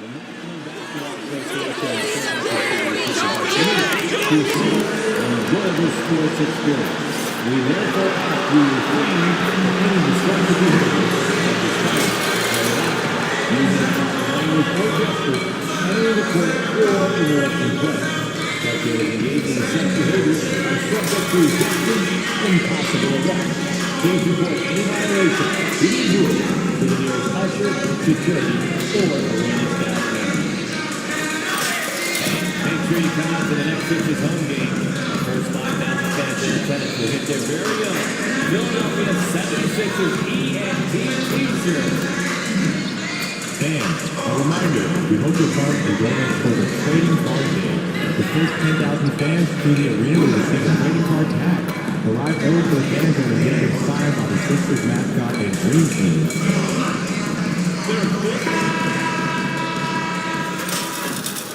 We therefore ask you to refrain from any destructive behavior of this type. Using language or gestures, any of the quote or interrupting play, such as engaging in sex behavior, are subject to distinct and possible arrest. Please report any violation to these rules to the nearest usher, security, or arena staff member. Make sure you come out to the next pitcher's home game. First 5,000 fans in attendance will get their very own Philadelphia 76ers ENT t-shirt. Fans, a reminder, we hope you'll come and join us for the trading card game. The first 10,000 fans through the arena will receive a trading card tag. Arrive early for fans on the game is signed by the Sixers mascot and green team.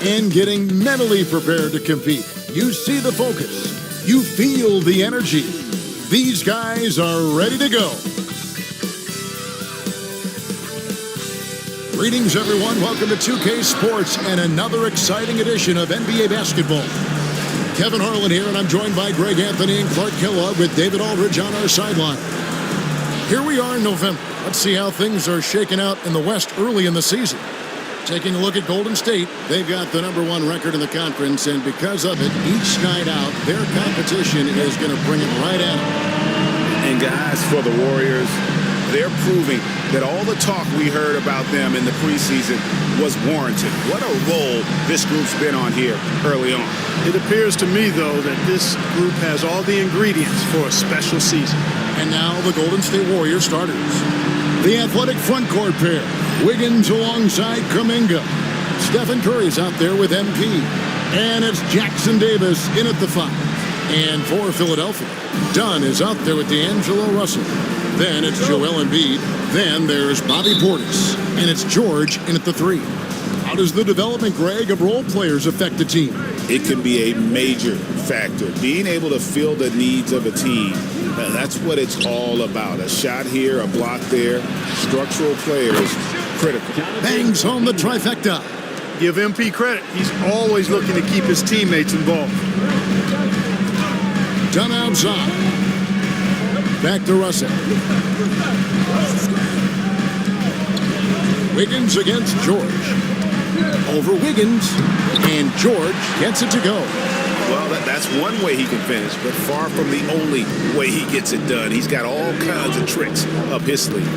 And getting mentally prepared to compete. You see the focus. You feel the energy. These guys are ready to go. Greetings, everyone. Welcome to 2K Sports and another exciting edition of NBA basketball. Kevin Harlan here, and I'm joined by Greg Anthony and Clark Kellogg with David Aldridge on our sideline. Here we are in November. Let's see how things are shaking out in the West early in the season. Taking a look at Golden State, they've got the #1 record in the conference, and because of it, each night out, their competition is going to bring it right at them. And guys, for the Warriors, they're proving that all the talk we heard about them in the preseason was warranted. What a role this group's been on here early on. It appears to me, though, that this group has all the ingredients for a special season. And now the Golden State Warriors starters. The athletic front court pair. Wiggins alongside Kuminga. Stephen Curry's out there with MP. And it's Jackson Davis in at the 5. And for Philadelphia, Dunn is out there with D'Angelo Russell. Then it's Joel Embiid. Then there's Bobby Portis. And it's George in at the 3. How does the development, Greg, of role players affect the team? It can be a major factor. Being able to fill the needs of a team, that's what it's all about. A shot here, a block there. Structural players, critical. Bangs home the trifecta. Give MP credit. He's always looking to keep his teammates involved. Dunn outside. Back to Russell. Wiggins against George. Over Wiggins. And George gets it to go. Well, that's one way he can finish, but far from the only way he gets it done. He's got all kinds of tricks up his sleeve.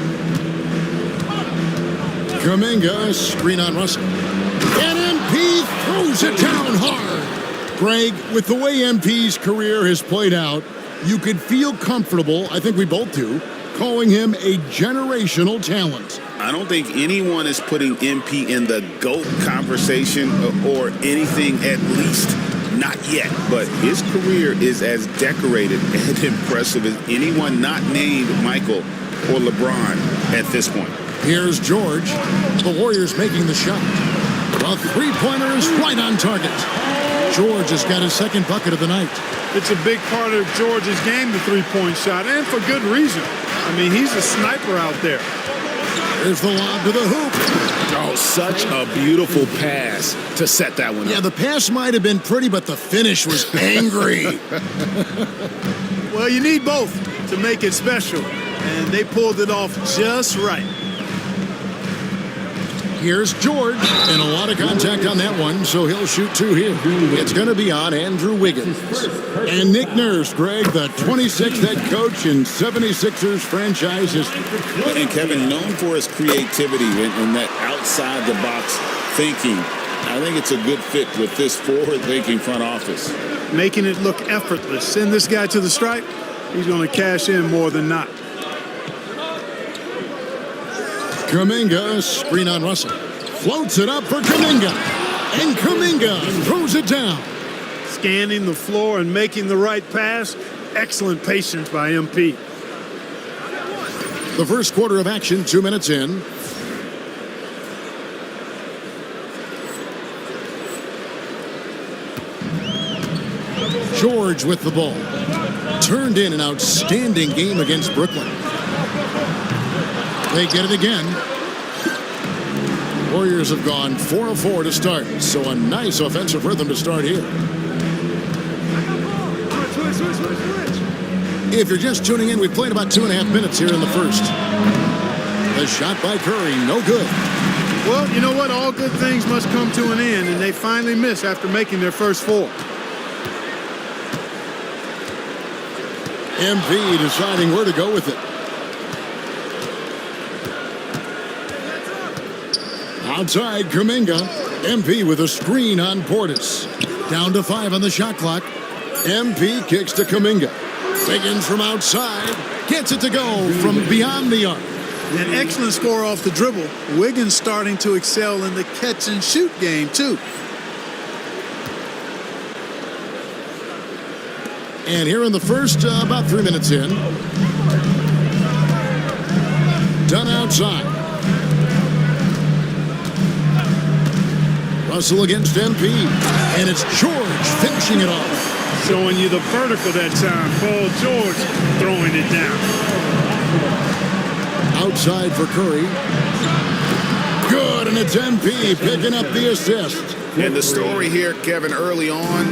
Kuminga, screen on Russell. And MP throws it down hard. Greg, with the way MP's career has played out, you could feel comfortable, I think we both do, calling him a generational talent. I don't think anyone is putting MP in the GOAT conversation or anything, at least not yet. But his career is as decorated and impressive as anyone not named Michael or LeBron at this point. Here's George. The Warriors making the shot. The three-pointer is right on target. George has got his second bucket of the night. It's a big part of George's game, the three-point shot, and for good reason. I mean, he's a sniper out there. There's the lob to the hoop. Oh, such a beautiful pass to set that one up. Yeah, the pass might have been pretty, but the finish was angry. Well, you need both to make it special, and they pulled it off just right. Here's George, and a lot of contact on that one, so he'll shoot 2 here. It's going to be on Andrew Wiggins. And Nick Nurse, Greg, the 26th head coach in 76ers franchise history. And Kevin, known for his creativity and that outside-the-box thinking, I think it's a good fit with this forward-thinking front office. Making it look effortless. Send this guy to the stripe, he's going to cash in more than not. Kuminga, screen on Russell. Floats it up for Kuminga. And Kuminga throws it down. Scanning the floor and making the right pass. Excellent patience by MP. The first quarter of action, 2 minutes in. George with the ball. Turned in an outstanding game against Brooklyn. They get it again. Warriors have gone 4 of 4 to start, so a nice offensive rhythm to start here. If you're just tuning in, we've played about 2.5 minutes here in the first. The shot by Curry, no good. Well, you know what? All good things must come to an end, and they finally miss after making their first 4. MP deciding where to go with it. Outside, Kuminga. MP with a screen on Portis. Down to 5 on the shot clock. MP kicks to Kuminga. Wiggins from outside. Gets it to go from beyond the arc. An excellent score off the dribble. Wiggins starting to excel in the catch-and-shoot game, too. And here in the first, about 3 minutes in. Done outside. Russell against MP. And it's George finishing it off. Showing you the vertical that time. Paul George throwing it down. Outside for Curry. Good, and it's MP picking up the assist. And the story here, Kevin, early on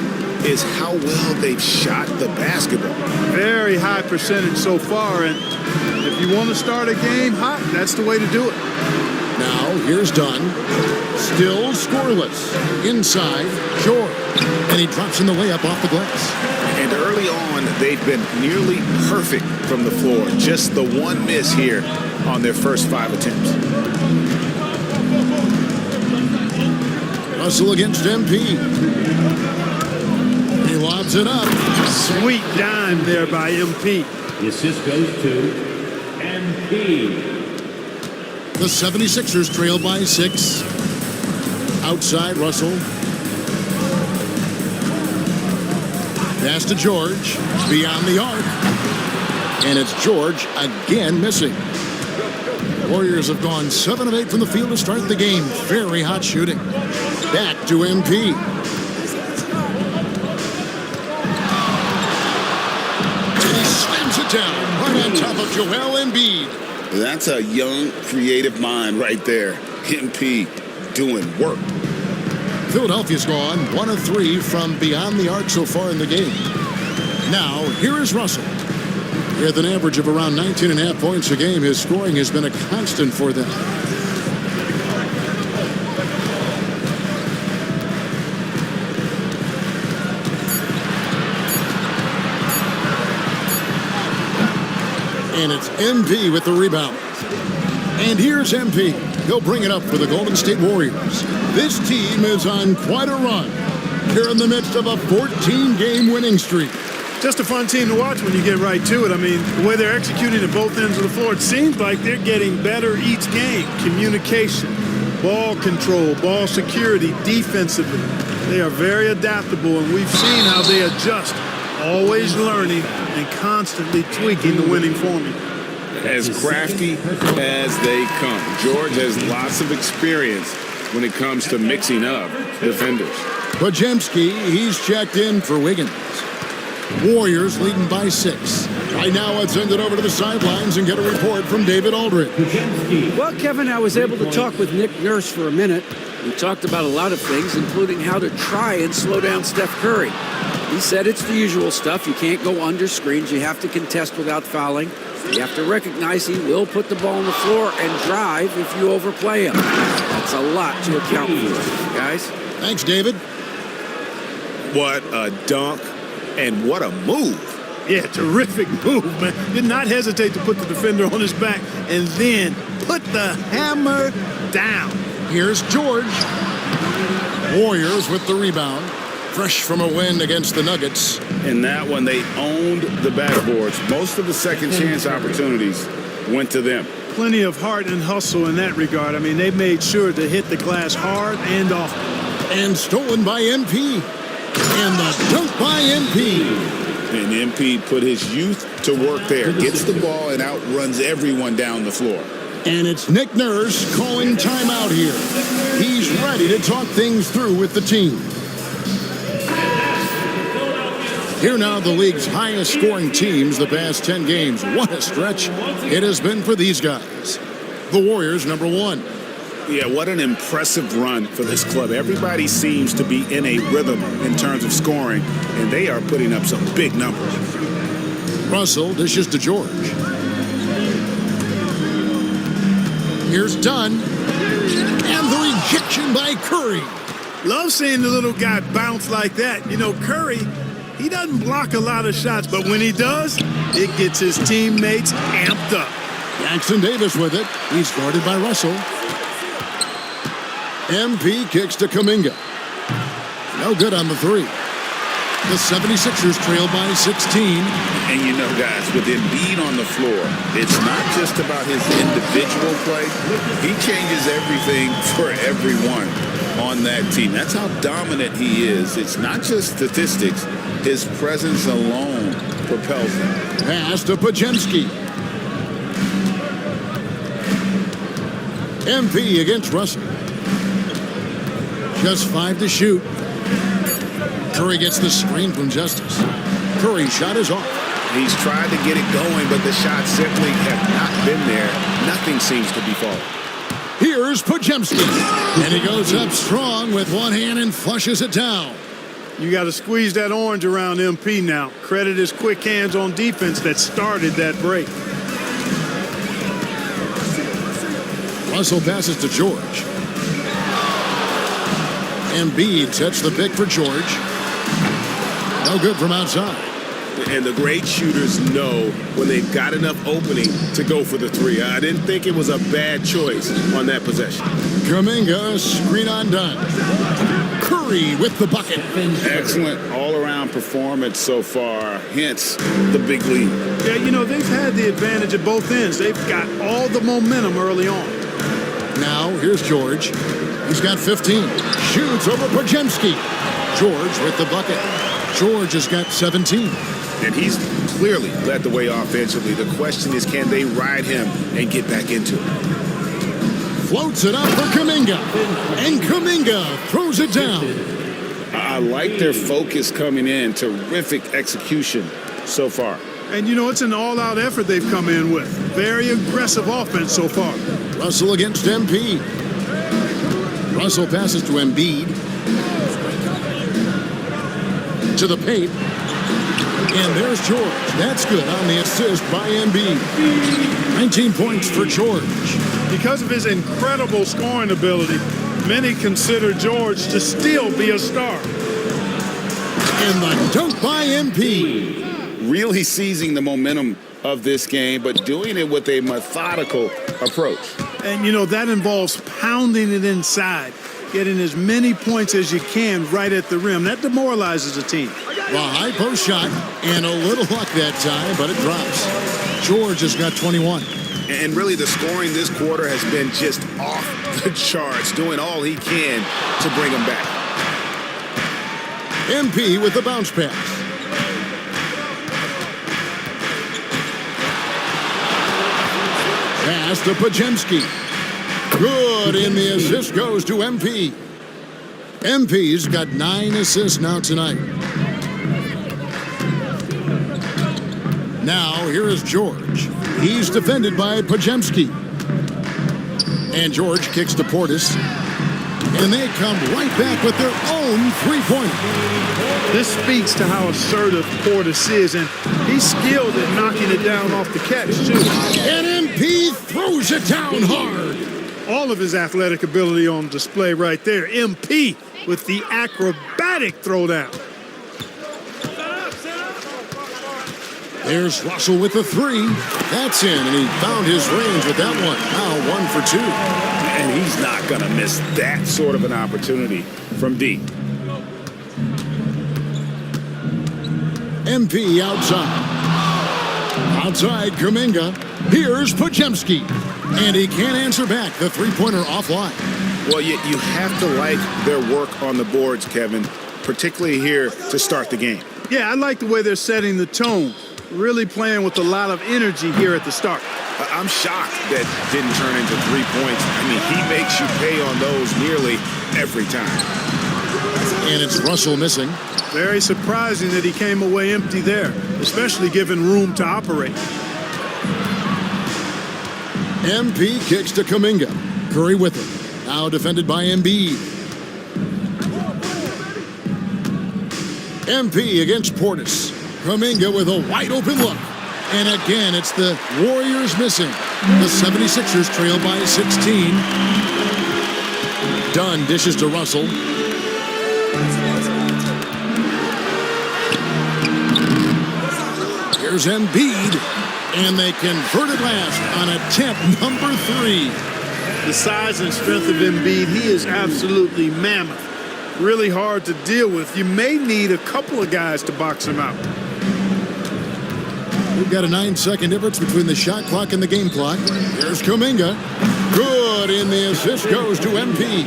is how well they've shot the basketball. Very high percentage so far, and if you want to start a game hot, that's the way to do it. Now, here's Dunn. Still scoreless. Inside, George. And he drops in the layup off the glass. And early on, they've been nearly perfect from the floor. Just the one miss here on their first 5 attempts. Russell against MP. He lobs it up. Sweet dime there by MP. The assist goes to MP. The 76ers trail by 6. Outside, Russell. Pass to George. Beyond the arc. And it's George again missing. Warriors have gone 7 of 8 from the field to start the game. Very hot shooting. Back to MP. And he slams it down right on top of Joel Embiid. That's a young, creative mind right there. MP doing work. Philadelphia's gone 1 of 3 from beyond the arc so far in the game. Now, here is Russell. With an average of around 19.5 points a game, his scoring has been a constant for them. And it's MP with the rebound. And here's MP. He'll bring it up for the Golden State Warriors. This team is on quite a run. Here in the midst of a 14-game winning streak. Just a fun team to watch when you get right to it. I mean, the way they're executing at both ends of the floor, it seems like they're getting better each game. Communication, ball control, ball security, defensively. They are very adaptable, and we've seen how they adjust, always learning and constantly tweaking the winning formula. As crafty as they come. George has lots of experience when it comes to mixing up defenders. Podziemski, he's checked in for Wiggins. Warriors leading by 6. Right now, let's send it over to the sidelines and get a report from David Aldridge. Well, Kevin, I was able to talk with Nick Nurse for a minute. We talked about a lot of things, including how to try and slow down Steph Curry. He said it's the usual stuff. You can't go under screens. You have to contest without fouling. You have to recognize he will put the ball on the floor and drive if you overplay him. That's a lot to account for, guys. Thanks, David. What a dunk. And what a move. Yeah, terrific move, man. Did not hesitate to put the defender on his back and then put the hammer down. Here's George. Warriors with the rebound. Fresh from a win against the Nuggets. In that one, they owned the backboards. Most of the second chance opportunities went to them. Plenty of heart and hustle in that regard. I mean, they made sure to hit the glass hard and often. And stolen by MP. And the dunk by MP. And MP put his youth to work there. Gets the ball and outruns everyone down the floor. And it's Nick Nurse calling timeout here. He's ready to talk things through with the team. Here now, the league's highest scoring teams the past 10 games. What a stretch it has been for these guys. The Warriors, number 1. Yeah, what an impressive run for this club. Everybody seems to be in a rhythm in terms of scoring, and they are putting up some big numbers. Russell dishes to George. Here's Dunn. And the rejection by Curry. Love seeing the little guy bounce like that. You know, Curry, he doesn't block a lot of shots, but when he does, it gets his teammates amped up. Jackson Davis with it. He's guarded by Russell. MP kicks to Kuminga. No good on the three. The 76ers trail by 16. And you know, guys, with Embiid on the floor, it's not just about his individual play. He changes everything for everyone on that team. That's how dominant he is. It's not just statistics. His presence alone propels him. Pass to Podziemski. MP against Russell. Just 5 to shoot. Curry gets the screen from Justice. Curry's shot is off. He's tried to get it going, but the shots simply have not been there. Nothing seems to be falling. Here's Podziemski. And he goes up strong with one hand and flushes it down. You got to squeeze that orange around MP now. Credit his quick hands on defense that started that break. Russell passes to George. Embiid sets the pick for George. No good from outside. And the great shooters know when they've got enough opening to go for the three. I didn't think it was a bad choice on that possession. Kuminga, screen on Dunn. Curry with the bucket. Excellent all-around performance so far, hence the big lead. Yeah, you know, they've had the advantage at both ends. They've got all the momentum early on. Now, here's George. He's got 15. Shoots over Podziemski. George with the bucket. George has got 17. And he's clearly led the way offensively. The question is, can they ride him and get back into it? Floats it up for Kuminga. And Kuminga throws it down. I like their focus coming in. Terrific execution so far. And, you know, it's an all-out effort they've come in with. Very aggressive offense so far. Russell against MP. Russell passes to Embiid. To the paint. And there's George. That's good on the assist by Embiid. 19 points for George. Because of his incredible scoring ability, many consider George to still be a star. And the dunk by MP. Really seizing the momentum of this game, but doing it with a methodical approach. And, you know, that involves pounding it inside, getting as many points as you can right at the rim. That demoralizes a team. Well, high post shot and a little luck that time, but it drops. George has got 21. And really the scoring this quarter has been just off the charts, doing all he can to bring him back. MP with the bounce pass. Pass to Podziemski. Good, and the assist goes to MP. MP's got 9 assists now tonight. Now, here is George. He's defended by Podziemski. And George kicks to Portis. And they come right back with their own three-pointer. This speaks to how assertive Portis is, and he's skilled at knocking it down off the catch, too. And MP throws it down hard. All of his athletic ability on display right there. MP with the acrobatic throwdown. There's Russell with the three. That's in, and he found his range with that one. Now 1 for 2. And he's not going to miss that sort of an opportunity from deep. MP outside. Outside, Kuminga. Here's Podziemski. And he can't answer back. The three-pointer offline. Well, you have to like their work on the boards, Kevin, particularly here to start the game. Yeah, I like the way they're setting the tone. Really playing with a lot of energy here at the start. I'm shocked that didn't turn into 3 points. I mean, he makes you pay on those nearly every time. And it's Russell missing. Very surprising that he came away empty there, especially given room to operate. MP kicks to Kuminga. Curry with him. Now defended by Embiid. MP against Portis. Kuminga with a wide open look. And again, it's the Warriors missing. The 76ers trail by 16. Dunn dishes to Russell. Here's Embiid. And they convert it last on attempt number 3. The size and strength of Embiid, he is absolutely mammoth. Really hard to deal with. You may need a couple of guys to box him out. We've got a 9-second difference between the shot clock and the game clock. Here's Kuminga. Good, and the assist goes to MP.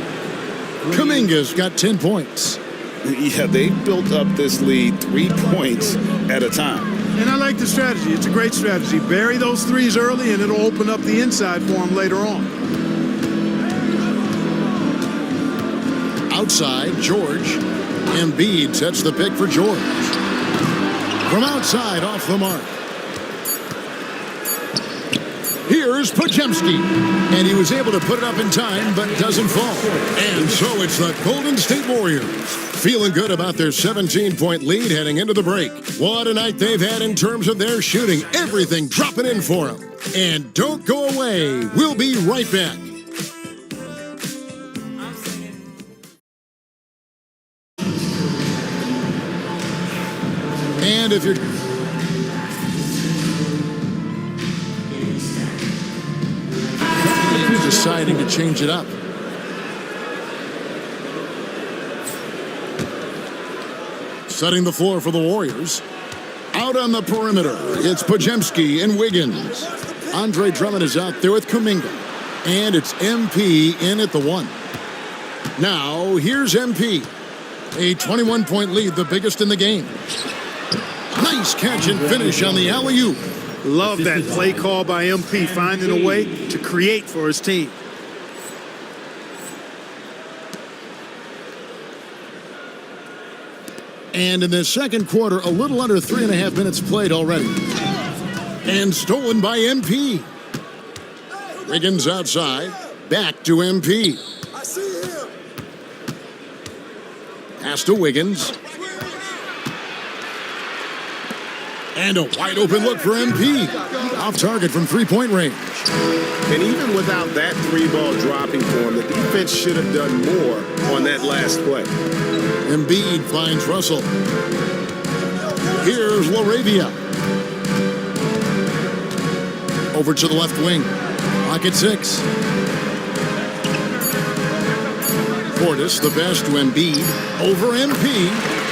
Kuminga's got 10 points. Yeah, they built up this lead 3 points at a time. And I like the strategy. It's a great strategy. Bury those threes early, and it'll open up the inside for him later on. Outside, George. Embiid sets the pick for George. From outside, off the mark. Here's Podziemski. And he was able to put it up in time, but doesn't fall. And so it's the Golden State Warriors feeling good about their 17-point lead heading into the break. What a night they've had in terms of their shooting. Everything dropping in for them. And don't go away. We'll be right back. And if you're deciding to change it up. Setting the floor for the Warriors. Out on the perimeter, it's Podziemski and Wiggins. Andre Drummond is out there with Kuminga. And it's MP in at the 1. Now, here's MP. A 21-point lead, the biggest in the game. Nice catch and finish on the alley-oop. Love that play call by MP, finding a way to create for his team. And in the second quarter, a little under 3.5 minutes played already. And stolen by MP. Wiggins outside. Back to MP. Pass to Wiggins. And a wide open look for MP. Off target from three-point range. And even without that 3-ball dropping for him, the defense should have done more on that last play. Embiid finds Russell. Here's LaRavia. Over to the left wing. Pocket 6. Portis, the pass to Embiid. Over MP.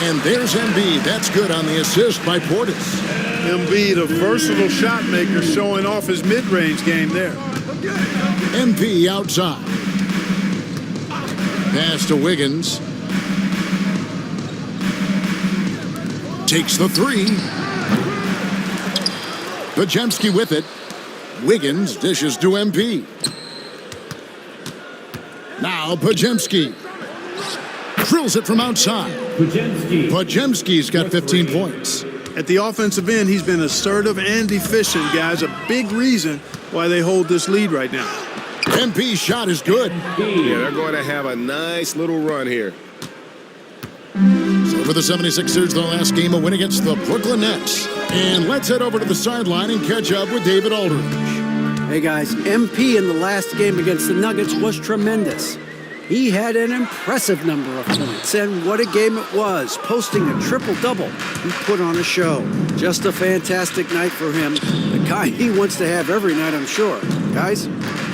And there's Embiid. That's good on the assist by Portis. Embiid, a versatile shot maker, showing off his mid-range game there. MP outside. Pass to Wiggins. Takes the 3. Podziemski with it. Wiggins dishes to MP. Now Podziemski. Drills it from outside. Podziemski's got 15 points. At the offensive end, he's been assertive and efficient, guys. A big reason why they hold this lead right now. MP's shot is good. Yeah, they're going to have a nice little run here. So for the 76ers, their last game, a win against the Brooklyn Nets. And let's head over to the sideline and catch up with David Aldridge. Hey guys, MP in the last game against the Nuggets was tremendous. He had an impressive number of points, and what a game it was, posting a triple-double. He put on a show. Just a fantastic night for him, the kind he wants to have every night, I'm sure. Guys?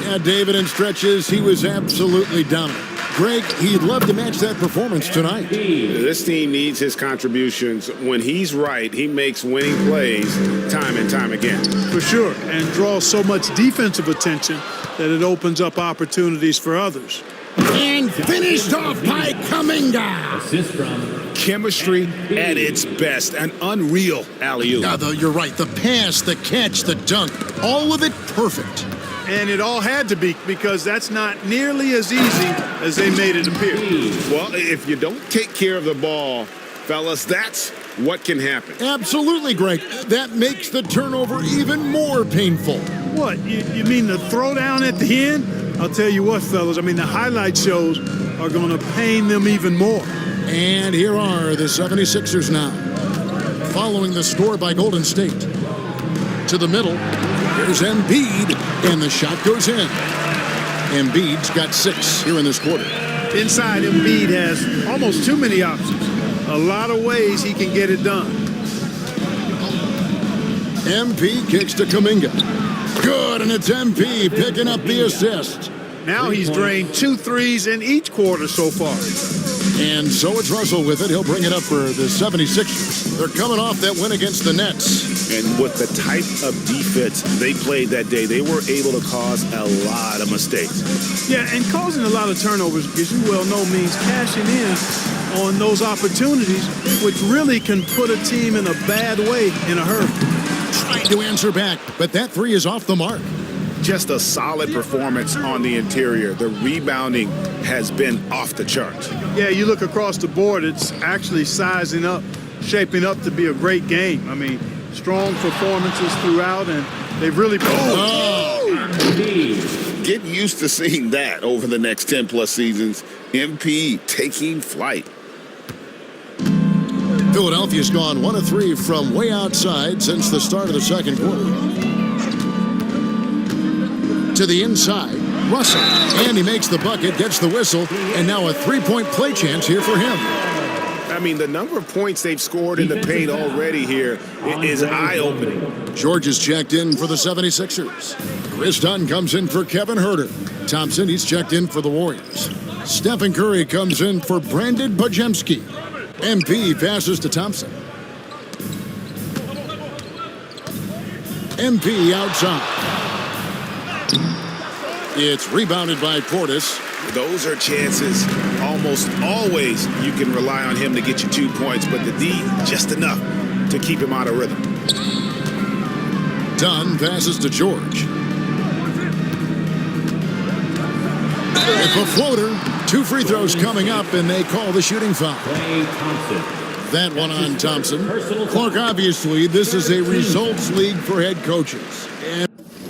Yeah, David, in stretches, he was absolutely dominant. Greg, he'd love to match that performance tonight. This team needs his contributions. When he's right, he makes winning plays time and time again. For sure, and draws so much defensive attention that it opens up opportunities for others. And finished off by Kuminga. Assist from Chemistry at its best. An unreal alley-oop. Now, though, you're right. The pass, the catch, the dunk, all of it perfect. And it all had to be, because that's not nearly as easy as they made it appear. Well, if you don't take care of the ball, fellas, that's what can happen. Absolutely, Greg. That makes the turnover even more painful. What, you mean the throwdown at the end? I'll tell you what, fellas, I mean, the highlight shows are going to pain them even more. And here are the 76ers now, following the score by Golden State. To the middle, here's Embiid, and the shot goes in. Embiid's got 6 here in this quarter. Inside, Embiid has almost too many options. A lot of ways he can get it done. MP kicks to Kuminga. Good, and it's MP picking up the assist. Now he's drained 2 threes in each quarter so far. And so it's Russell with it. He'll bring it up for the 76ers. They're coming off that win against the Nets. And with the type of defense they played that day, they were able to cause a lot of mistakes. Yeah, and causing a lot of turnovers, as you well know, means cashing in on those opportunities, which really can put a team in a bad way in a hurry. Trying to answer back, but that 3 is off the mark. Just a solid performance on the interior. The rebounding has been off the charts. Yeah, you look across the board, it's actually sizing up, shaping up to be a great game. I mean, strong performances throughout, and they've really... Get used to seeing that over the next 10-plus seasons. MP taking flight. Philadelphia's gone 1 of 3 from way outside since the start of the second quarter. To the inside, Russell, and he makes the bucket, gets the whistle, and now a 3-point play chance here for him. I mean, the number of points they've scored in the paint already here is eye-opening. George is checked in for the 76ers. Chris Dunn comes in for Kevin Huerter. Thompson, he's checked in for the Warriors. Stephen Curry comes in for Brandon Bajemski. MP passes to Thompson. MP outside. It's rebounded by Portis. Those are chances. Almost always you can rely on him to get you 2 points, but the D, just enough to keep him out of rhythm. Dunn passes to George. It's a floater. 2 free throws coming up, and they call the shooting foul. That one on Thompson. Clark, obviously, this is a results league for head coaches. And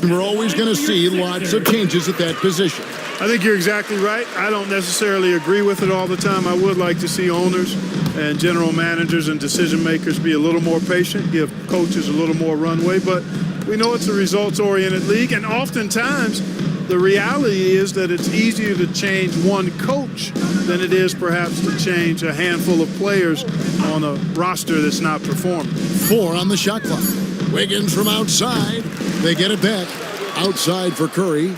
we're always going to see lots of changes at that position. I think you're exactly right. I don't necessarily agree with it all the time. I would like to see owners and general managers and decision makers be a little more patient, give coaches a little more runway. But we know it's a results-oriented league, and oftentimes the reality is that it's easier to change one coach than it is perhaps to change a handful of players on a roster that's not performing. 4 on the shot clock. Wiggins from outside. They get it back. Outside for Curry.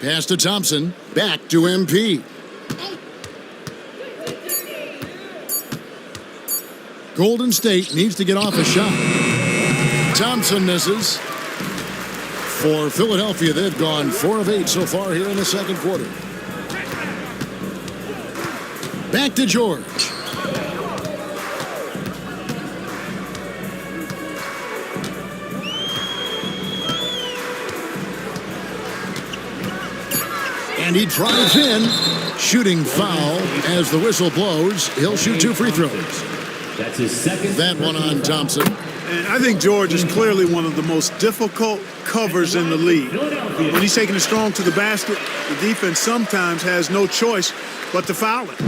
Pass to Thompson. Back to MP. Golden State needs to get off a shot. Thompson misses. For Philadelphia, they've gone 4 of 8 so far here in the second quarter. Back to George. And he drives in. Shooting foul as the whistle blows. He'll shoot 2 free throws. That's his second. That one on Thompson. And I think George is clearly one of the most difficult covers in the league. When he's taking it strong to the basket, the defense sometimes has no choice but to foul it.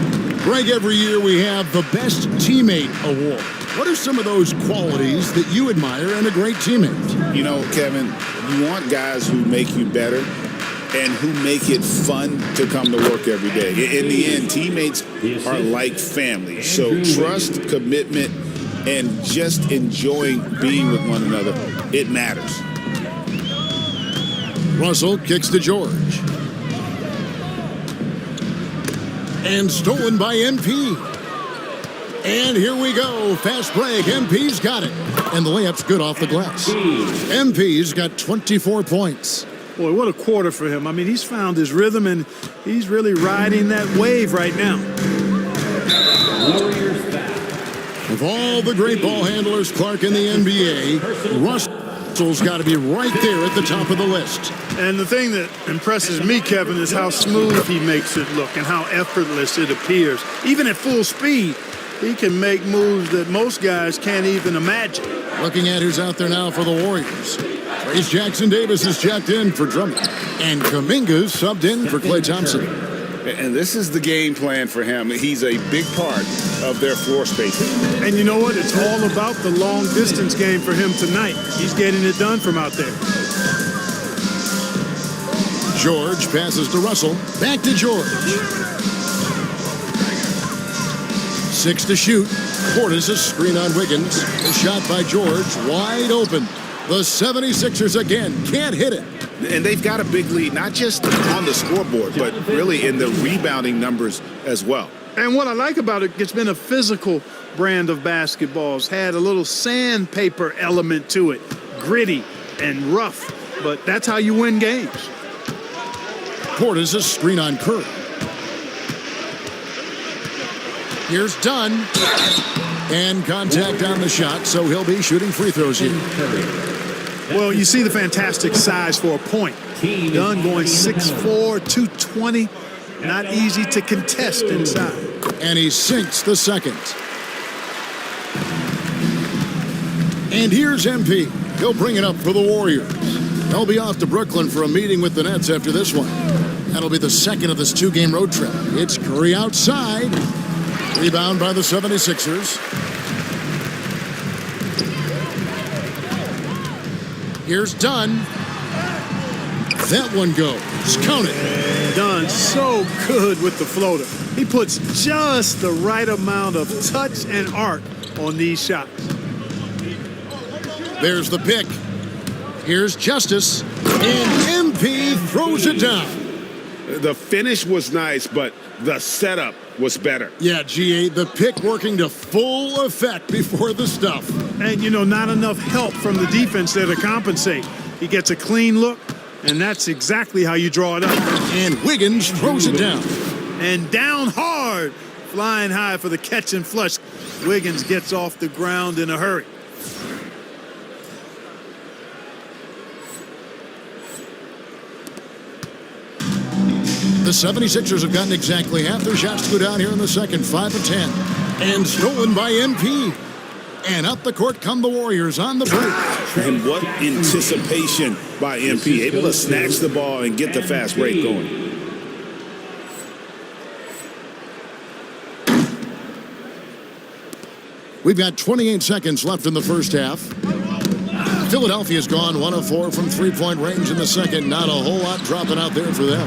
Greg, every year we have the Best Teammate Award. What are some of those qualities that you admire in a great teammate? You know, Kevin, you want guys who make you better and who make it fun to come to work every day. In the end, teammates are like family. So trust, commitment, and just enjoying being with one another, it matters. Russell kicks to George. And stolen by MP. And here we go. Fast break. MP's got it. And the layup's good off the glass. MP's got 24 points. Boy, what a quarter for him. I mean, he's found his rhythm, and he's really riding that wave right now. Warriors back. Of all the great ball handlers, Clark, in the NBA, Russell's got to be right there at the top of the list. And the thing that impresses me, Kevin, is how smooth he makes it look and how effortless it appears. Even at full speed, he can make moves that most guys can't even imagine. Looking at who's out there now for the Warriors. Trace Jackson Davis is checked in for Drummond. And Kuminga's subbed in for Klay Thompson. And this is the game plan for him. He's a big part of their floor space. And you know what? It's all about the long distance game for him tonight. He's getting it done from out there. George passes to Russell. Back to George. 6 to shoot. Portis a screen on Wiggins. A shot by George. Wide open. The 76ers again can't hit it. And they've got a big lead, not just on the scoreboard, but really in the rebounding numbers as well. And what I like about it, it's been a physical brand of basketball. It's had a little sandpaper element to it. Gritty and rough, but that's how you win games. Portis a screen on Curry. Here's Dunn. And contact on the shot, so he'll be shooting free throws here. Well, you see the fantastic size for a point. Dunn going 6'4", 220. Not easy to contest inside. And he sinks the second. And here's MP. He'll bring it up for the Warriors. They'll be off to Brooklyn for a meeting with the Nets after this one. That'll be the second of this 2-game road trip. It's Curry outside. Rebound by the 76ers. Here's Dunn. That one goes. Count it. Dunn so good with the floater. He puts just the right amount of touch and arc on these shots. There's the pick. Here's Justice. And MP throws it down. The finish was nice, but the setup was better. Yeah, GA, the pick working to full effect before the stuff. And, you know, not enough help from the defense there to compensate. He gets a clean look, and that's exactly how you draw it up. And Wiggins throws it down. And down hard, flying high for the catch and flush. Wiggins gets off the ground in a hurry. The 76ers have gotten exactly half their shots to go down here in the second, 5 of 10. And stolen by MP. And up the court come the Warriors on the break. And what anticipation by MP. Able to snatch the ball and get the fast break going. We've got 28 seconds left in the first half. Philadelphia's gone 1 of 4 from three-point range in the second. Not a whole lot dropping out there for them.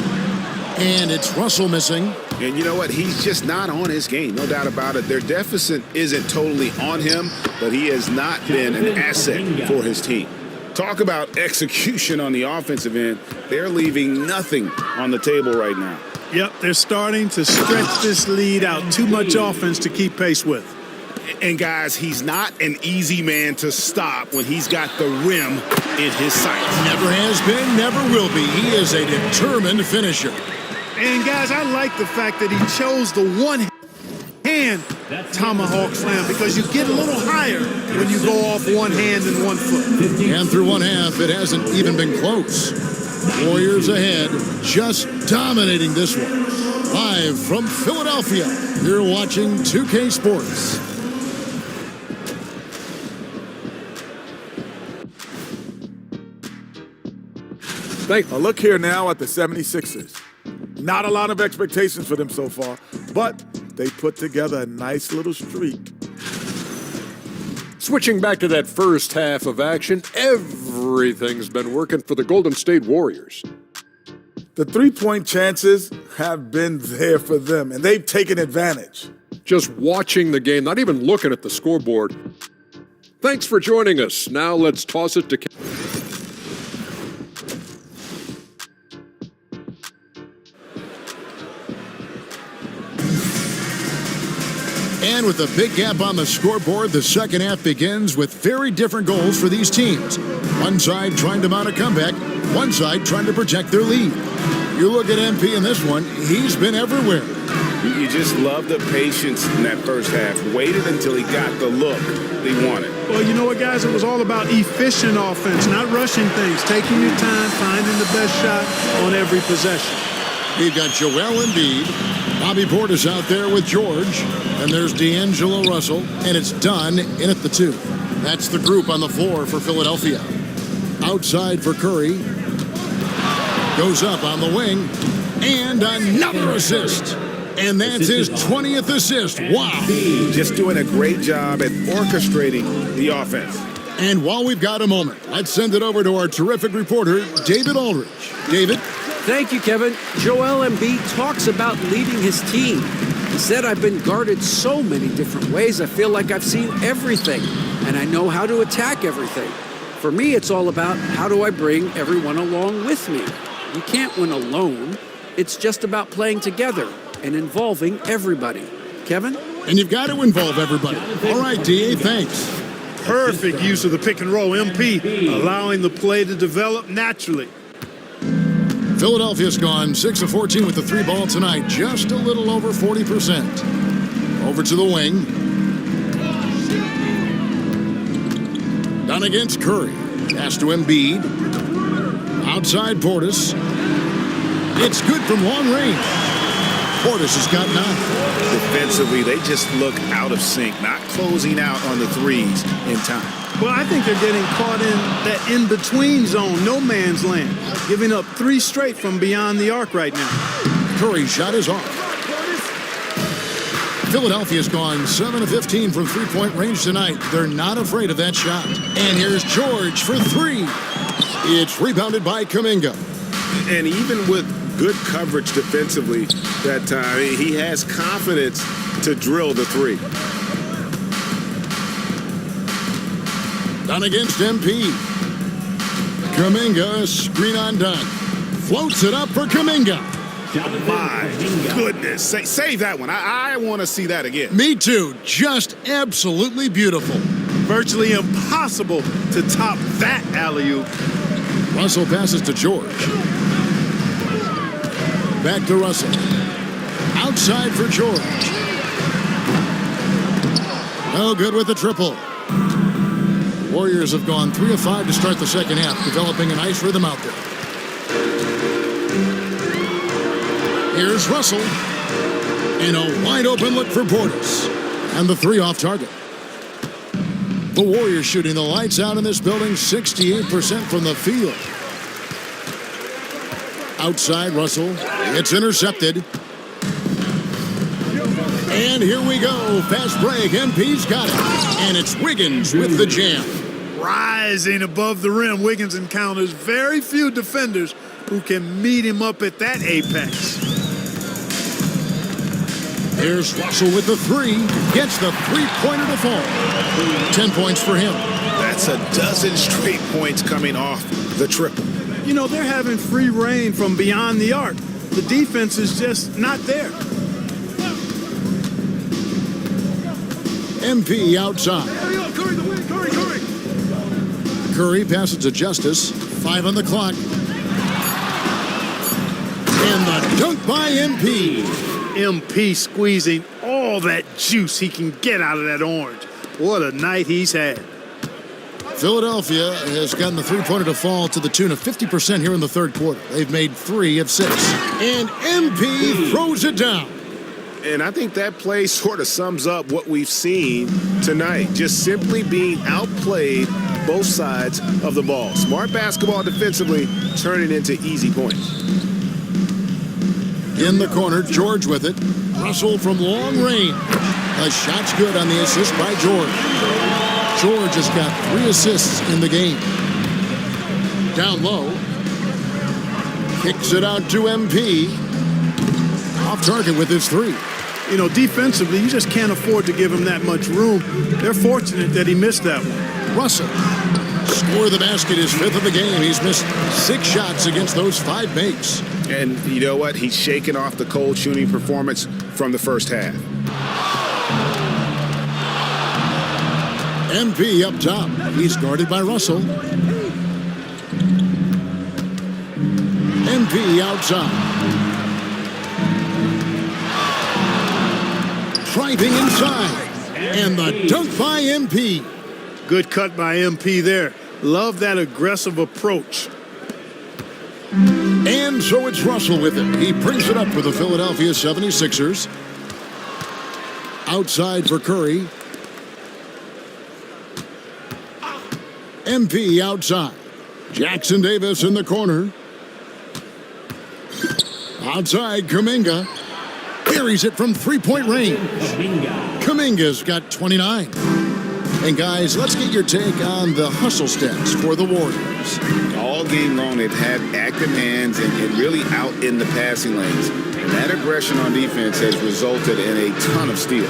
And it's Russell missing. And you know what? He's just not on his game. No doubt about it. Their deficit isn't totally on him, but he has not been an asset for his team. Talk about execution on the offensive end. They're leaving nothing on the table right now. Yep, they're starting to stretch this lead out. Too much offense to keep pace with. And guys, he's not an easy man to stop when he's got the rim in his sights. Never has been, never will be. He is a determined finisher. And guys, I like the fact that he chose the one-hand tomahawk slam because you get a little higher when you go off one hand and 1 foot. And through one half, it hasn't even been close. Warriors ahead, just dominating this one. Live from Philadelphia, you're watching 2K Sports. Look here now at the 76ers. Not a lot of expectations for them so far, but they put together a nice little streak. Switching back to that first half of action, everything's been working for the Golden State Warriors. The three-point chances have been there for them, and they've taken advantage. Just watching the game, not even looking at the scoreboard. Thanks for joining us. Now let's toss it to... And with a big gap on the scoreboard, the second half begins with very different goals for these teams. One side trying to mount a comeback, one side trying to protect their lead. You look at MP in this one, he's been everywhere. You just love the patience in that first half. Waited until he got the look they wanted. Well, you know what, guys? It was all about efficient offense, not rushing things, taking your time, finding the best shot on every possession. We've got Joel Embiid, Bobby Portis out there with George, and there's D'Angelo Russell, and it's Dunn in at the 2. That's the group on the floor for Philadelphia. Outside for Curry. Goes up on the wing. And another assist. And that's his 20th assist. Wow. Just doing a great job at orchestrating the offense. And while we've got a moment, let's send it over to our terrific reporter, David Aldridge. David? Thank you, Kevin. Joel Embiid talks about leading his team. He said, I've been guarded so many different ways. I feel like I've seen everything, and I know how to attack everything. For me, it's all about how do I bring everyone along with me. You can't win alone. It's just about playing together and involving everybody. Kevin? And you've got to involve everybody. All right, D.A., thanks. Perfect use of the pick and roll. MP allowing the play to develop naturally. Philadelphia's gone 6 of 14 with the 3 ball tonight, just a little over 40%. Over to the wing. Done against Curry. Pass to Embiid. Outside Portis. It's good from long range. Portis has got 9. Defensively, they just look out of sync, not closing out on the threes in time. Well, I think they're getting caught in that in-between zone, no man's land, giving up 3 straight from beyond the arc right now. Curry's shot is off. Philadelphia's gone 7 of 15 from three-point range tonight. They're not afraid of that shot. And here's George for 3. It's rebounded by Kuminga. And even with good coverage defensively that time, he has confidence to drill the 3. Done against MP. Kuminga, screen on done. Floats it up for Kuminga. My goodness. Save that one. I want to see that again. Me too. Just absolutely beautiful. Virtually impossible to top that alley-oop. Russell passes to George. Back to Russell. Outside for George. No good with the triple. Warriors have gone 3 of 5 to start the second half, developing a nice rhythm out there. Here's Russell. And a wide open look for Portis. And the 3 off target. The Warriors shooting the lights out in this building, 68% from the field. Outside Russell. It's intercepted. And here we go. Fast break. MP's got it. And it's Wiggins with the jam. Rising above the rim, Wiggins encounters very few defenders who can meet him up at that apex. There's Russell with the 3. Gets the three-pointer to fall. 10 points for him. That's a dozen straight points coming off the triple. You know, they're having free reign from beyond the arc. The defense is just not there. MP outside. Curry passes to Justice. 5 on the clock. And the dunk by MP. MP squeezing all that juice he can get out of that orange. What a night he's had. Philadelphia has gotten the three-pointer to fall to the tune of 50% here in the third quarter. They've made 3 of 6. And MP throws it down. And I think that play sort of sums up what we've seen tonight. Just simply being outplayed both sides of the ball. Smart basketball defensively, turning into easy points. In the corner, George with it. Russell from long range. A shot's good on the assist by George. George has got 3 assists in the game. Down low. Kicks it out to MP. Off target with his 3. You know, defensively, you just can't afford to give him that much room. They're fortunate that he missed that one. Russell. Score the basket, his 5th of the game. He's missed 6 shots against those 5 makes. And you know what? He's shaking off the cold shooting performance from the first half. MP up top. He's guarded by Russell. MP outside. Driving inside. And the dunk by MP. Good cut by MP there. Love that aggressive approach. And so it's Russell with it. He brings it up for the Philadelphia 76ers. Outside for Curry. MP outside. Jackson Davis in the corner. Outside, Kuminga. Carries it from three-point range. Kuminga's got 29. And guys, let's get your take on the hustle stats for the Warriors. All game long, they've had active hands and really out in the passing lanes. And that aggression on defense has resulted in a ton of steals.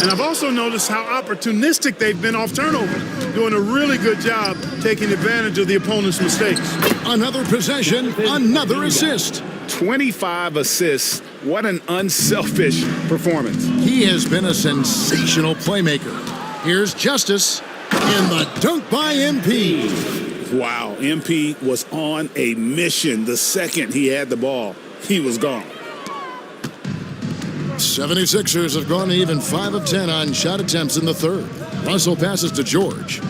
And I've also noticed how opportunistic they've been off turnover, doing a really good job taking advantage of the opponent's mistakes. Another possession, another assist. 25 assists. What an unselfish performance. He has been a sensational playmaker. Here's Justice in the dunk by MP. Wow, MP was on a mission. The second he had the ball, he was gone. 76ers have gone to even 5 of 10 on shot attempts in the third. Russell passes to George.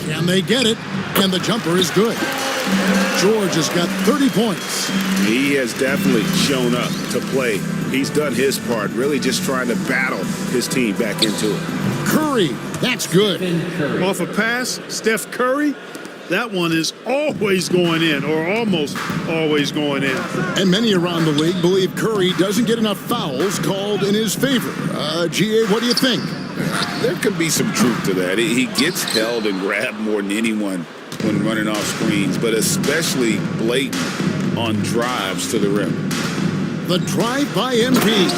Can they get it? And the jumper is good. George has got 30 points. He has definitely shown up to play. He's done his part, really just trying to battle his team back into it. Curry, that's good. Off a pass, Steph Curry, that one is always going in, or almost always going in. And many around the league believe Curry doesn't get enough fouls called in his favor. GA, what do you think? There could be some truth to that. He gets held and grabbed more than anyone when running off screens, but especially blatant on drives to the rim. The drive by MP,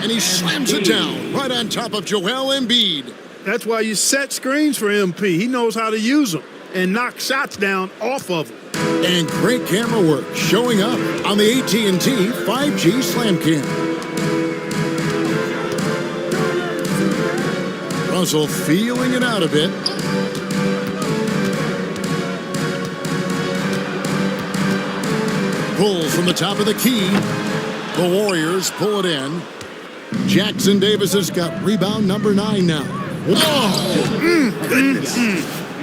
and he slams it down right on top of Joel Embiid. That's why you set screens for MP. He knows how to use them and knock shots down off of them. And great camera work showing up on the AT&T 5G Slam Cam. Russell feeling it out a bit. Pulls from the top of the key. The Warriors pull it in. Jackson Davis has got rebound number 9 now. Whoa! Goodness.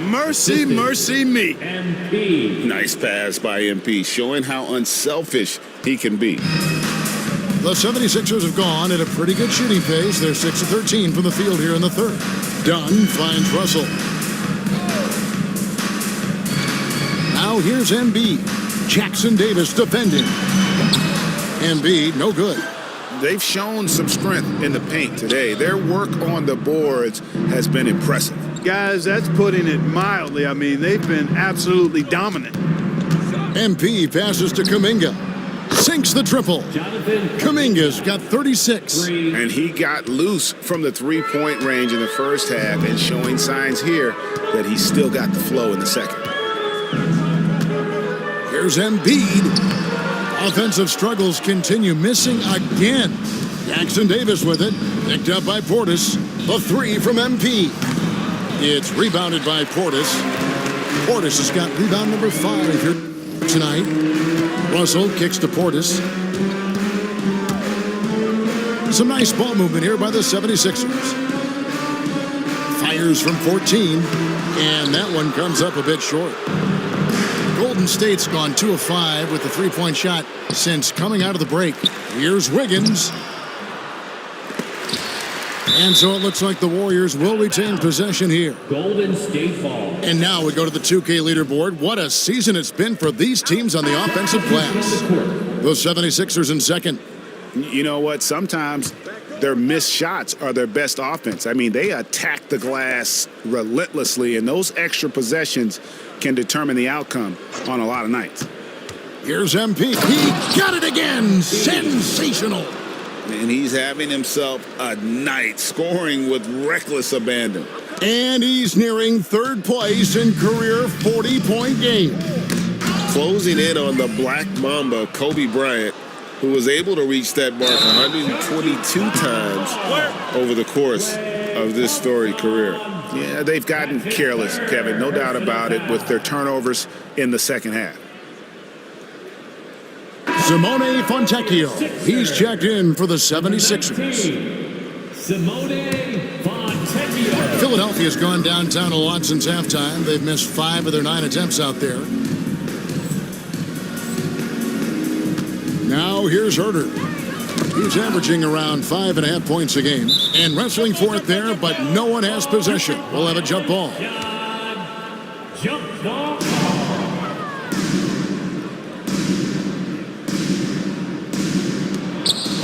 Mercy, mercy me. MP. Nice pass by MP, showing how unselfish he can be. The 76ers have gone at a pretty good shooting pace. They're 6 of 13 from the field here in the third. Dunn finds Russell. Now here's Embiid. Jackson Davis defending. Embiid, no good. They've shown some strength in the paint today. Their work on the boards has been impressive. Guys, that's putting it mildly. I mean, they've been absolutely dominant. MP passes to Kuminga. Sinks the triple. Kuminga's got 36. And he got loose from the three-point range in the first half and showing signs here that he's still got the flow in the second. Here's Embiid. Offensive struggles continue, missing again. Jackson Davis with it. Picked up by Portis. The three from MP. It's rebounded by Portis. Portis has got rebound number 5 here tonight. Russell kicks to Portis. Some nice ball movement here by the 76ers. Fires from 14, and that one comes up a bit short. Golden State's gone 2 of 5 with the three-point shot since coming out of the break. Here's Wiggins. And so it looks like the Warriors will retain possession here. Golden State ball. And now we go to the 2K leaderboard. What a season it's been for these teams on the offensive glass. The 76ers in second. You know what? Sometimes their missed shots are their best offense. I mean, they attack the glass relentlessly, and those extra possessions can determine the outcome on a lot of nights. Here's MP. He got it again. Sensational. And he's having himself a night, scoring with reckless abandon. And he's nearing third place in career 40-point game. Closing in on the Black Mamba, Kobe Bryant, who was able to reach that mark 122 times over the course of this storied career. Yeah, they've gotten careless, Kevin, no doubt about it, with their turnovers in the second half. Simone Fontecchio. He's checked in for the 76ers. Simone Fontecchio. Philadelphia's gone downtown a lot since halftime. They've missed 5 of their 9 attempts out there. Now here's Herter. He's averaging around 5.5 points a game. And wrestling for it there, but no one has possession. We'll have a jump ball. Jump ball.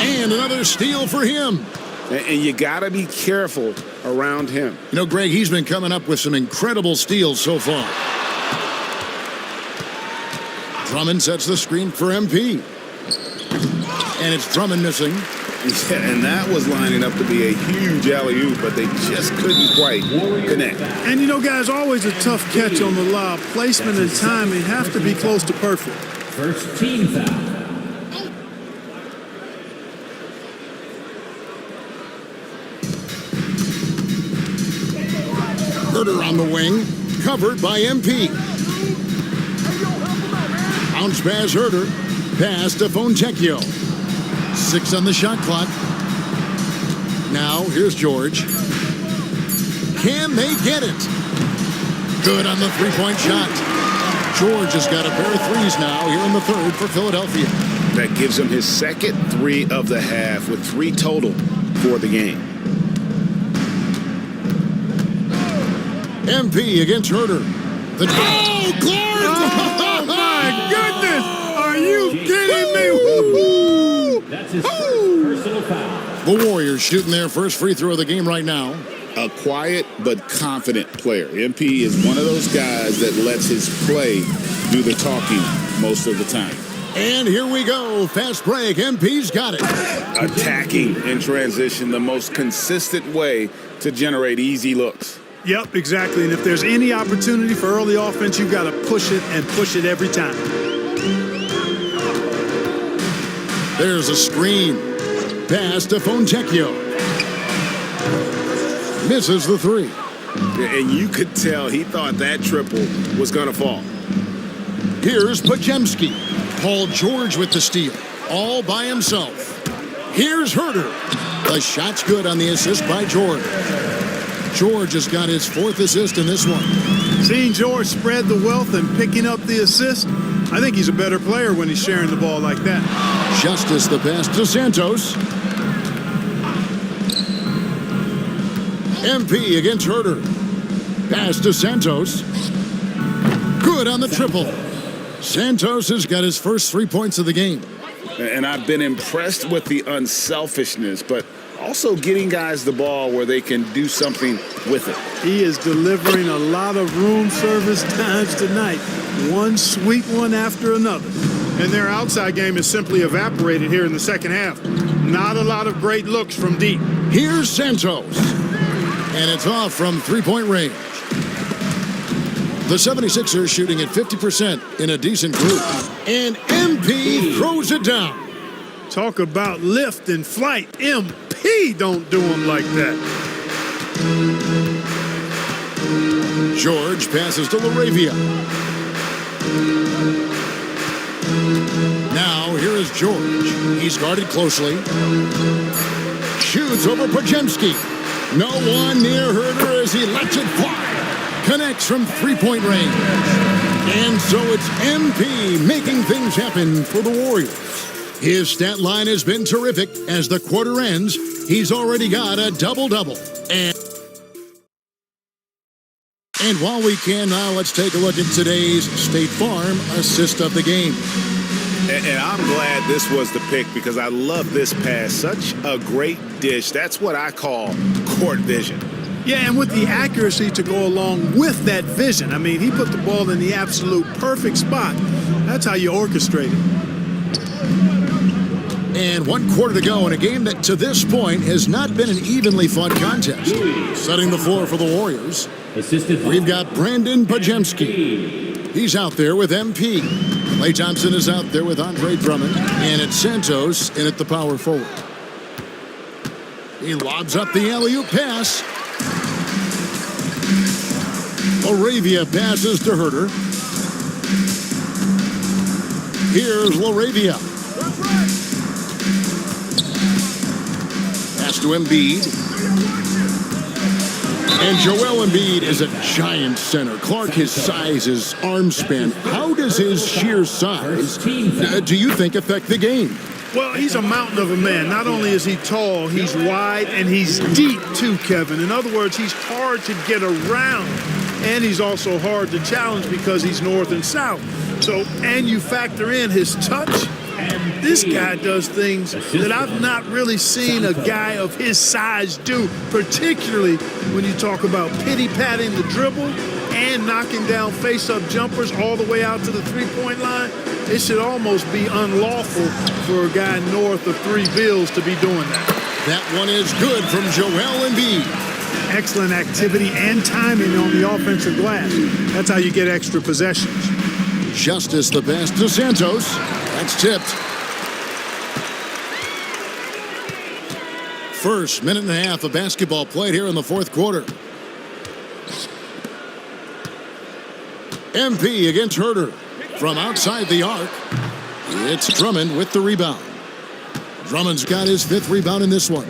And another steal for him. And you got to be careful around him. You know, Greg, he's been coming up with some incredible steals so far. Drummond sets the screen for MP. And it's Drummond missing. Yeah, and that was lining up to be a huge alley-oop, but they just couldn't quite connect. And you know, guys, always a tough catch on the lob. Placement and timing have to be close to perfect. First team foul. Herder on the wing, covered by MP. Bounce pass Herder, pass to Fontecchio. 6 on the shot clock. Now here's George. Can they get it? Good on the three-point shot. George has got a pair of threes now here in the third for Philadelphia. That gives him his second 3 of the half with 3 total for the game. MP against Herder. Oh, Clark! Oh, my goodness! Are you kidding me? Woo-hoo! That's his first personal foul. The Warriors shooting their first free throw of the game right now. A quiet but confident player. MP is one of those guys that lets his play do the talking most of the time. And here we go. Fast break. MP's got it. Attacking in transition, the most consistent way to generate easy looks. Yep, exactly. And if there's any opportunity for early offense, you've got to push it and push it every time. There's a screen. Pass to Fontecchio. Misses the 3. And you could tell he thought that triple was going to fall. Here's Podziemski. Paul George with the steal. All by himself. Here's Herder. The shot's good on the assist by George. George has got his 4th assist in this one. Seeing George spread the wealth and picking up the assist, I think he's a better player when he's sharing the ball like that. Justice the pass to Santos. MP against Herder. Pass to Santos. Good on the triple. Santos has got his first 3 points of the game. And I've been impressed with the unselfishness, but also getting guys the ball where they can do something with it. He is delivering a lot of room service times tonight. One sweet one after another. And their outside game is simply evaporated here in the second half. Not a lot of great looks from deep. Here's Santos. And it's off from three-point range. The 76ers shooting at 50% in a decent group. And MP throws it down. Talk about lift and flight. MP don't do him like that. George passes to LaRavia. Now here is George. He's guarded closely. Shoots over Podziemski. No one near Herder as he lets it fly. Connects from three-point range. And so it's MP making things happen for the Warriors. His stat line has been terrific. As the quarter ends, he's already got a double-double. And while we can, now let's take a look at today's State Farm assist of the game. And I'm glad this was the pick because I love this pass. Such a great dish. That's what I call court vision. Yeah, and with the accuracy to go along with that vision. I mean, he put the ball in the absolute perfect spot. That's how you orchestrate it. And 1 quarter to go in a game that to this point has not been an evenly fought contest. Setting the floor for the Warriors. We've got Brandon Podziemski. He's out there with MP. Klay Thompson is out there with Andre Drummond. And it's Santos in at the power forward. He lobs up the alley-oop pass. LaRavia passes to Herder. Here's LaRavia. Pass to Embiid. And Joel Embiid is a giant center. Clark, his size, his arm span. How does his sheer size, do you think, affect the game? Well, he's a mountain of a man. Not only is he tall, he's wide, and he's deep too, Kevin. In other words, he's hard to get around, and he's also hard to challenge because he's north and south. So, and you factor in his touch, this guy does things that I've not really seen a guy of his size do, particularly when you talk about pity-patting the dribble and knocking down face-up jumpers all the way out to the three-point line. It should almost be unlawful for a guy north of 3 bills to be doing that. That one is good from Joel Embiid. Excellent activity and timing on the offensive glass. That's how you get extra possessions. Justice the pass to Santos. That's tipped. First minute and a half of basketball played here in the fourth quarter. MP against Herter. From outside the arc, it's Drummond with the rebound. Drummond's got his 5th rebound in this one.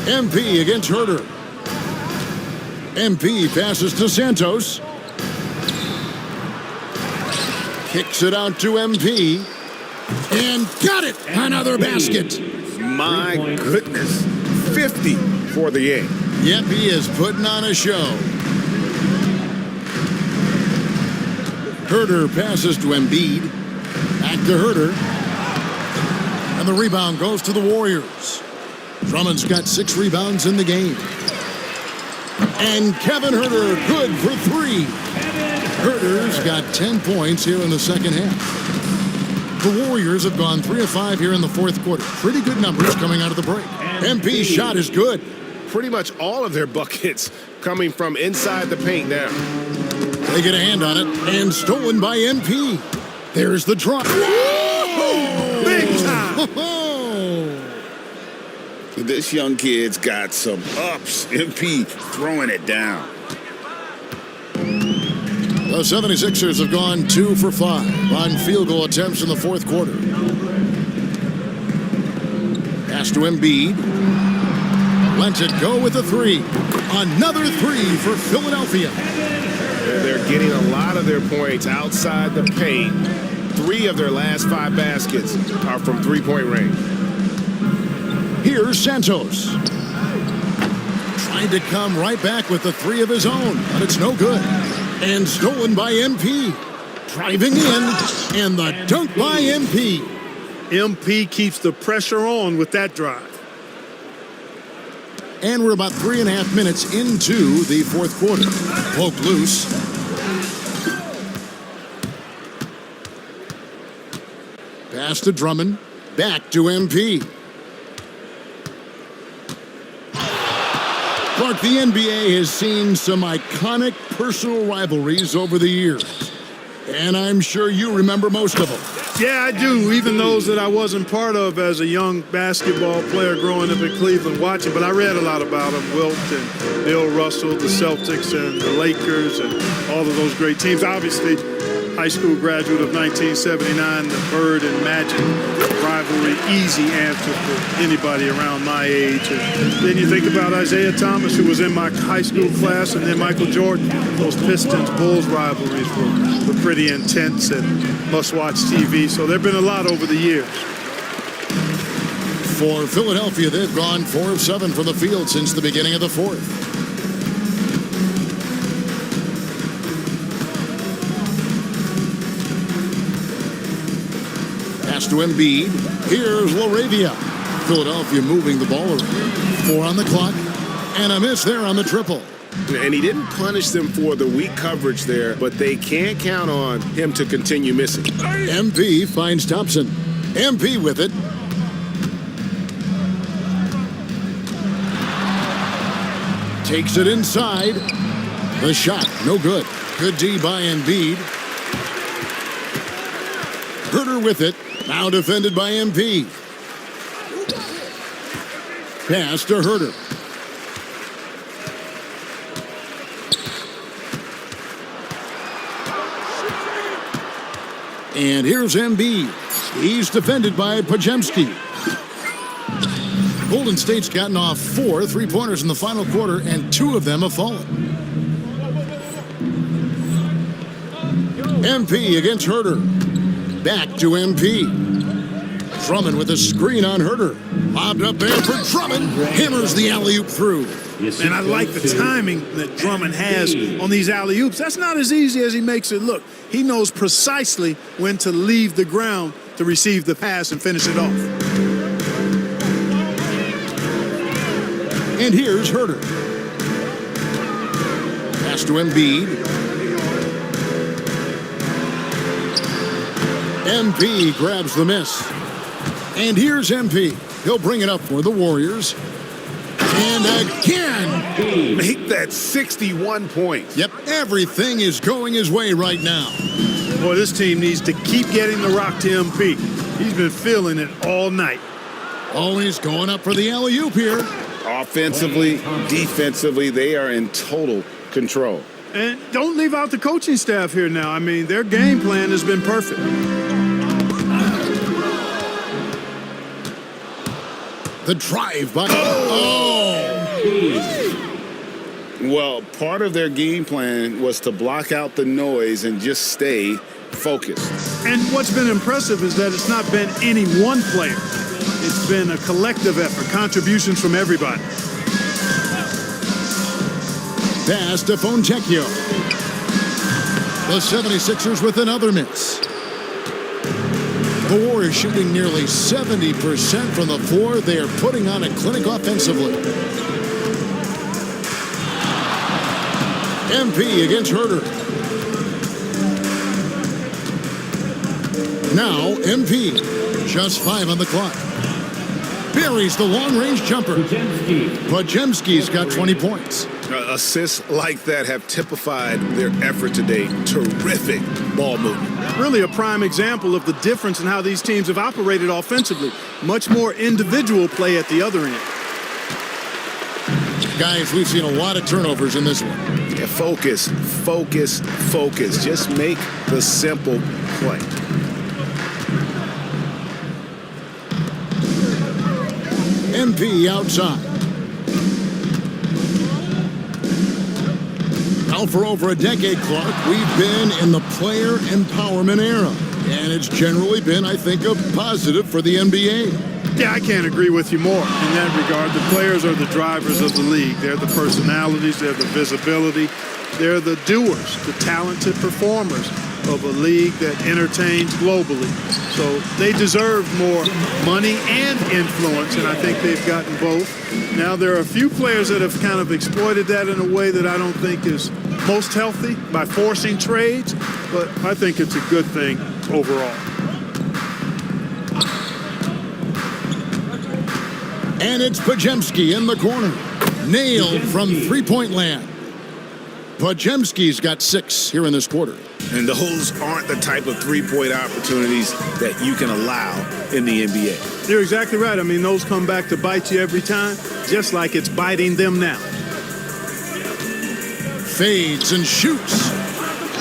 MP against Herter. MP passes to Santos. Kicks it out to MP. And got it! Another basket. My goodness. 50 for the game. Yep, he is putting on a show. Herter passes to Embiid. Back to Herter. And the rebound goes to the Warriors. Drummond's got 6 rebounds in the game. And Kevin Herter good for 3. Herter's got 10 points here in the second half. The Warriors have gone 3 of 5 here in the fourth quarter. Pretty good numbers coming out of the break. MP's shot is good. Pretty much all of their buckets coming from inside the paint now. They get a hand on it, and stolen by MP. There's the drop. Whoa! Big time! This young kid's got some ups. MP throwing it down. The 76ers have gone 2 for 5 on field goal attempts in the fourth quarter. Pass to Embiid. Lets it go with a 3. Another 3 for Philadelphia. They're getting a lot of their points outside the paint. 3 of their last 5 baskets are from three-point range. Here's Santos. Trying to come right back with the 3 of his own, but it's no good. And stolen by MP. Driving in, and the dunk by MP. MP keeps the pressure on with that drive. And we're about 3.5 minutes into the fourth quarter. Poke loose. Pass to Drummond. Back to MP. Clark, the NBA has seen some iconic personal rivalries over the years. And I'm sure you remember most of them. Yeah, I do, even those that I wasn't part of as a young basketball player growing up in Cleveland watching, but I read a lot about them. Wilt and Bill Russell, the Celtics and the Lakers and all of those great teams. Obviously, high school graduate of 1979, the Bird and Magic rivalry, easy answer for anybody around my age. And then you think about Isaiah Thomas, who was in my high school class, and then Michael Jordan. Those Pistons-Bulls rivalries were pretty intense and must-watch TV. So there have been a lot over the years. For Philadelphia, they've gone 4 of 7 from the field since the beginning of the fourth. Pass to Embiid. Here's LaRavia. Philadelphia moving the ball around. 4 on the clock. And a miss there on the triple. And he didn't punish them for the weak coverage there, but they can't count on him to continue missing. MP finds Thompson. MP with it. Takes it inside. The shot, no good. Good D by Embiid. Herter with it. Now defended by MP. Pass to Herter. And here's Embiid. He's defended by Podziemski. Golden State's gotten off 4 3-pointers in the final quarter, and 2 of them have fallen. MP against Herter. Back to MP. Drummond with a screen on Herter. Lobbed up there for Drummond. Hammers the alley-oop through. And I like the timing that Drummond has on these alley-oops. That's not as easy as he makes it look. He knows precisely when to leave the ground to receive the pass and finish it off. And here's Herter. Pass to Embiid. MP grabs the miss. And here's MP. He'll bring it up for the Warriors. And again! Make that 61 points. Yep, everything is going his way right now. Boy, this team needs to keep getting the rock to MP. He's been feeling it all night. Always going up for the alley-oop here. Offensively, defensively, they are in total control. And don't leave out the coaching staff here now. I mean, their game plan has been perfect. The drive by... Well, part of their game plan was to block out the noise and just stay focused. And what's been impressive is that it's not been any one player. It's been a collective effort, contributions from everybody. Pass to Fontecchio. The 76ers with another miss. The Warriors shooting nearly 70% from the floor. They are putting on a clinic offensively. MP against Herter. Now MP. Just 5 on the clock. Buries the long-range jumper. Podziemski's got 20 points. Assists like that have typified their effort today. Terrific ball movement. Really a prime example of the difference in how these teams have operated offensively. Much more individual play at the other end. Guys, we've seen a lot of turnovers in this one. Yeah, focus, focus, focus. Just make the simple play. MP outside. Now for over a decade, Clark, we've been in the player empowerment era. And it's generally been, I think, a positive for the NBA. Yeah, I can't agree with you more in that regard. The players are the drivers of the league. They're the personalities. They're the visibility. They're the doers, the talented performers of a league that entertains globally. So they deserve more money and influence, and I think they've gotten both. Now, there are a few players that have kind of exploited that in a way that I don't think is most healthy by forcing trades, but I think it's a good thing overall. And it's Podziemski in the corner. Nailed from three-point land. Podziemski's got 6 here in this quarter. And those aren't the type of three-point opportunities that you can allow in the NBA. You're exactly right. I mean, those come back to bite you every time, just like it's biting them now. Fades and shoots.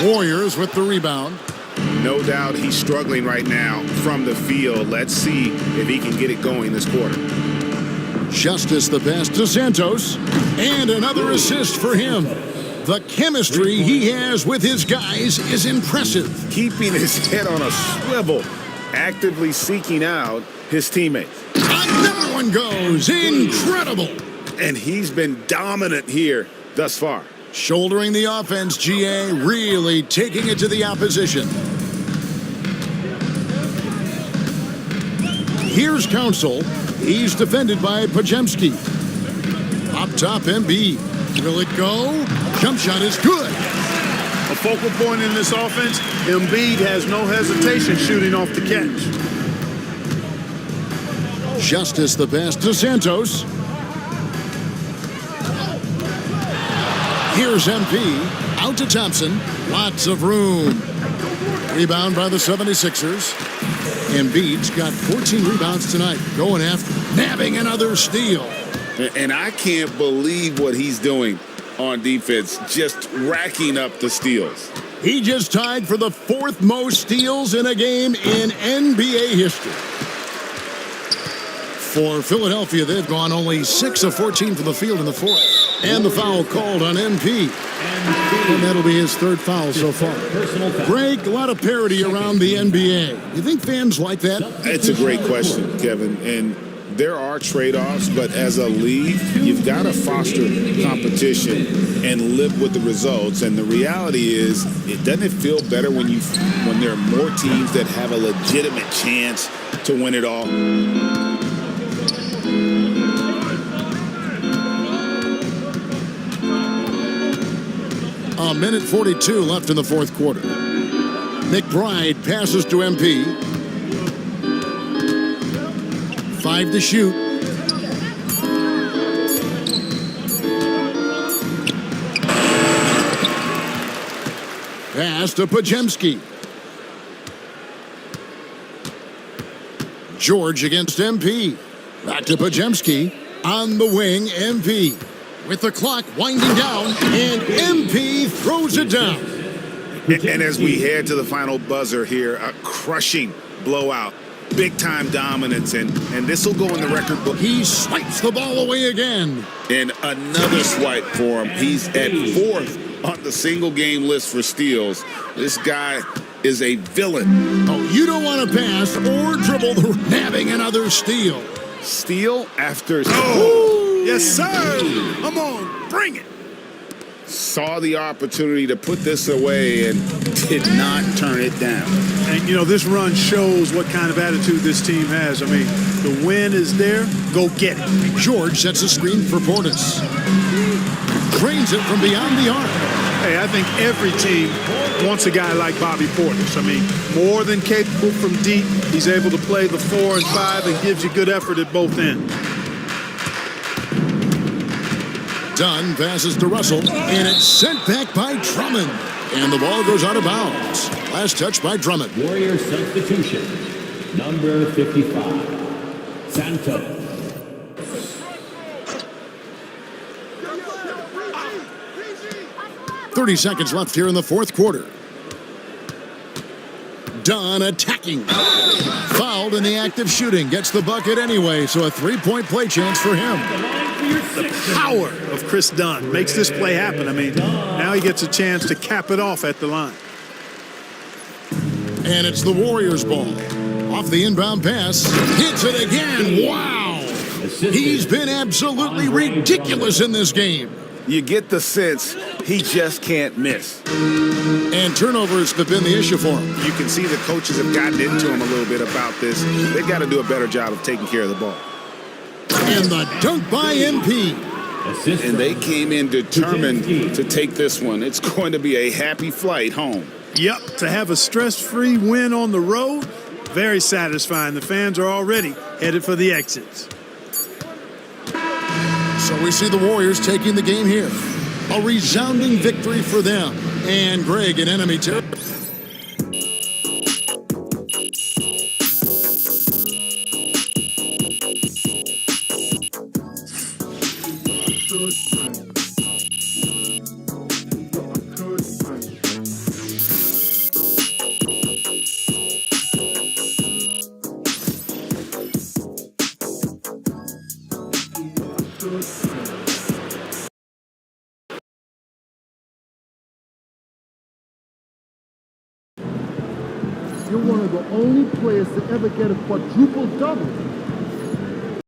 Warriors with the rebound. No doubt he's struggling right now from the field. Let's see if he can get it going this quarter. Justice the pass to Santos. And another assist for him. The chemistry he has with his guys is impressive. Keeping his head on a swivel, actively seeking out his teammates. Another one goes. Incredible. And he's been dominant here thus far. Shouldering the offense, GA, really taking it to the opposition. Here's Council. He's defended by Podziemski. Up top, Embiid. Will it go? Jump shot is good. A focal point in this offense, Embiid has no hesitation shooting off the catch. Justice the pass to Santos. Here's MP. Out to Thompson. Lots of room. Rebound by the 76ers. Embiid's got 14 rebounds tonight. Going after, nabbing another steal. And I can't believe what he's doing on defense, just racking up the steals. He just tied for the 4th most steals in a game in NBA history. For Philadelphia, they've gone only 6 of 14 from the field in the 4th. And the foul called on MP. And that'll be his third foul so far. Greg, a lot of parity around the NBA. You think fans like that? It's a great question, Kevin. And there are trade-offs, but as a league, you've got to foster competition and live with the results. And the reality is, doesn't it feel better when there are more teams that have a legitimate chance to win it all? A minute 42 left in the fourth quarter. McBride passes to MP. 5 to shoot. Pass to Pajemski. George against MP. Back to Pajemski. On the wing, MP. With the clock winding down, and MP throws it down. And as we head to the final buzzer here, a crushing blowout, big-time dominance, and this will go in the record book. He swipes the ball away again. And another swipe for him. He's at 4th on the single-game list for steals. This guy is a villain. Oh, you don't want to pass or dribble the having another steal. Steal after... Yes, sir. Come on, bring it. Saw the opportunity to put this away and did not turn it down. And, you know, this run shows what kind of attitude this team has. I mean, the win is there. Go get it. George sets a screen for Portis. Drains it from beyond the arc. Hey, I think every team wants a guy like Bobby Portis. I mean, more than capable from deep. He's able to play the 4 and 5 and gives you good effort at both ends. Dunn passes to Russell, and it's sent back by Drummond. And the ball goes out of bounds. Last touch by Drummond. Warrior substitution. Number 55. Santos. .30 seconds left here in the fourth quarter. Dunn attacking. Fouled in the act of shooting. Gets the bucket anyway, so a three-point play chance for him. The power of Chris Dunn makes this play happen. I mean, now he gets a chance to cap it off at the line. And it's the Warriors' ball. Off the inbound pass. Hits it again. Wow. He's been absolutely ridiculous in this game. You get the sense he just can't miss. And turnovers have been the issue for him. You can see the coaches have gotten into him a little bit about this. They've got to do a better job of taking care of the ball. And the dunk by MP. And they came in determined to take this one. It's going to be a happy flight home. Yep, to have a stress-free win on the road, very satisfying. The fans are already headed for the exits. So we see the Warriors taking the game here. A resounding victory for them. And Greg in enemy territory. You're one of the only players to ever get a quadruple double.